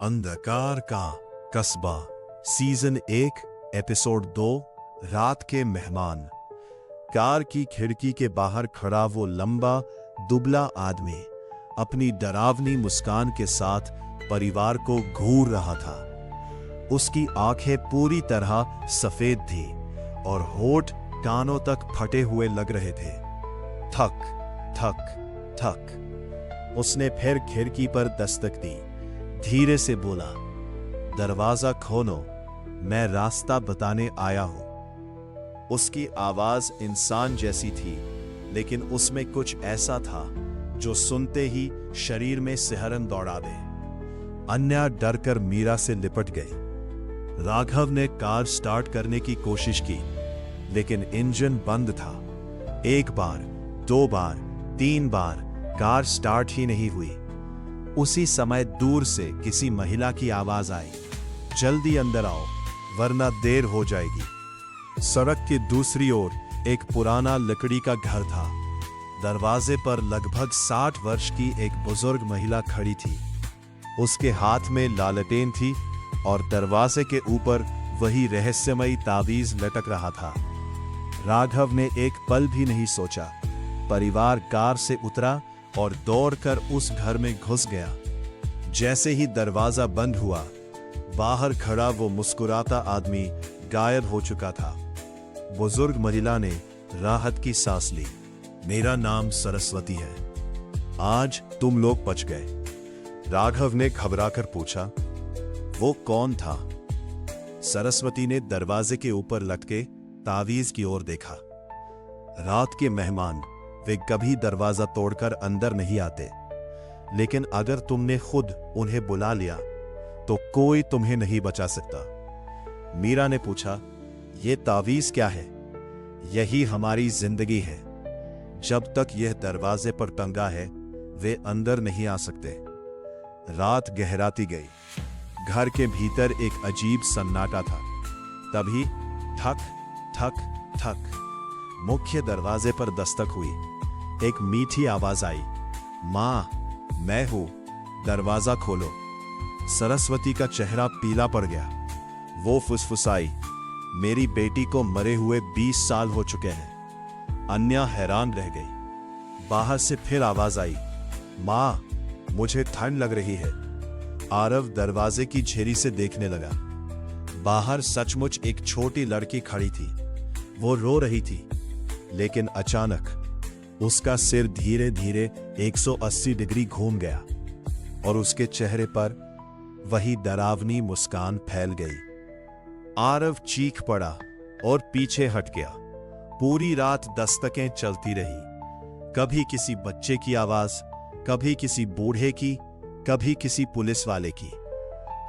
अंधकार का कस्बा सीजन 1 एपिसोड 2 रात के मेहमान। कार की खिड़की के बाहर खड़ा वो लंबा दुबला आदमी अपनी डरावनी मुस्कान के साथ परिवार को घूर रहा था। उसकी आंखें पूरी तरह सफेद थी और होठ कानों तक फटे हुए लग रहे थे। थक थक थक। उसने फिर खिड़की पर दस्तक दी, धीरे से बोला, दरवाजा खोलो, मैं रास्ता बताने आया हूं। उसकी आवाज इंसान जैसी थी, लेकिन उसमें कुछ ऐसा था जो सुनते ही शरीर में सिहरन दौड़ा दे। अन्या डरकर मीरा से लिपट गई। राघव ने कार स्टार्ट करने की कोशिश की, लेकिन इंजन बंद था। एक बार, दो बार, तीन बार कार स्टार्ट ही नहीं हुई। उसी समय दूर से किसी महिला की आवाज आई, जल्दी अंदर आओ वरना देर हो जाएगी। सड़क की दूसरी ओर एक पुराना लकड़ी का घर था। दरवाजे पर लगभग 60 वर्ष की एक बुजुर्ग महिला खड़ी थी। उसके हाथ में लालटेन थी और दरवाजे के ऊपर वही रहस्यमयी ताबीज लटक रहा था। राघव ने एक पल भी नहीं सोचा। परिवार कार से उतरा और दौड़कर उस घर में घुस गया। जैसे ही दरवाजा बंद हुआ, बाहर खड़ा वो मुस्कुराता आदमी गायब हो चुका था। बुजुर्ग महिला ने राहत की सांस ली। मेरा नाम सरस्वती है, आज तुम लोग बच गए। राघव ने घबराकर पूछा, वो कौन था? सरस्वती ने दरवाजे के ऊपर लटके तावीज की ओर देखा। रात के मेहमान वे कभी दरवाजा तोड़कर अंदर नहीं आते, लेकिन अगर तुमने खुद उन्हें बुला लिया तो कोई तुम्हें नहीं बचा सकता। मीरा ने पूछा, ये तावीज क्या है? यही हमारी जिंदगी है। जब तक यह दरवाजे पर टंगा है, वे अंदर नहीं आ सकते। रात गहराती गई। घर के भीतर एक अजीब सन्नाटा था। तभी ठक ठक ठक, मुख्य दरवाजे पर दस्तक हुई। एक मीठी आवाज आई, मां, मैं हूं, दरवाजा खोलो। सरस्वती का चेहरा पीला पड़ गया। वो फुसफुसाई, मेरी बेटी को मरे हुए 20 साल हो चुके हैं। अन्या हैरान रह गई। बाहर से फिर आवाज आई, मां, मुझे ठंड लग रही है। आरव दरवाजे की झेरी से देखने लगा। बाहर सचमुच एक छोटी लड़की खड़ी थी। वो रो रही थी, लेकिन अचानक उसका सिर धीरे धीरे 180 डिग्री घूम गया और उसके चेहरे पर वही डरावनी मुस्कान फैल गई। आरव चीख पड़ा और पीछे हट गया। पूरी रात दस्तकें चलती रही। कभी किसी बच्चे की आवाज, कभी किसी बूढ़े की, कभी किसी पुलिस वाले की।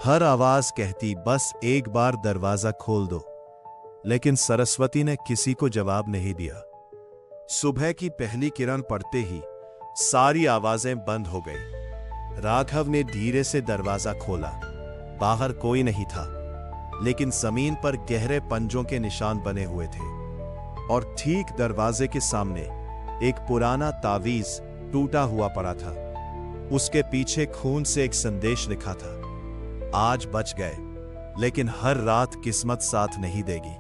हर आवाज कहती, बस एक बार दरवाजा खोल दो। लेकिन सरस्वती ने किसी को जवाब नहीं दिया। सुबह की पहली किरण पड़ते ही सारी आवाजें बंद हो गई। राघव ने धीरे से दरवाजा खोला। बाहर कोई नहीं था, लेकिन जमीन पर गहरे पंजों के निशान बने हुए थे। और ठीक दरवाजे के सामने एक पुराना तावीज टूटा हुआ पड़ा था। उसके पीछे खून से एक संदेश लिखा था, आज बच गए, लेकिन हर रात किस्मत साथ नहीं देगी।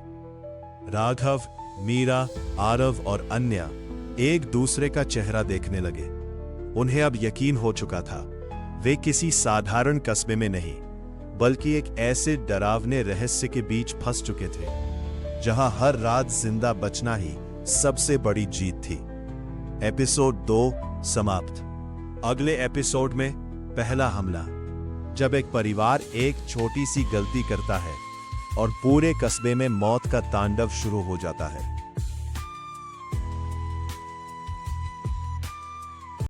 राघव, मीरा, आरव और अन्या एक दूसरे का चेहरा देखने लगे। उन्हें अब यकीन हो चुका था, वे किसी साधारण कस्बे में नहीं, बल्कि एक ऐसे डरावने रहस्य के बीच फंस चुके थे, जहां हर रात जिंदा बचना ही सबसे बड़ी जीत थी। एपिसोड 2 समाप्त। अगले एपिसोड में पहला हमला। जब एक परिवार एक छोटी सी गलती करता है और पूरे कस्बे में मौत का तांडव शुरू हो जाता है।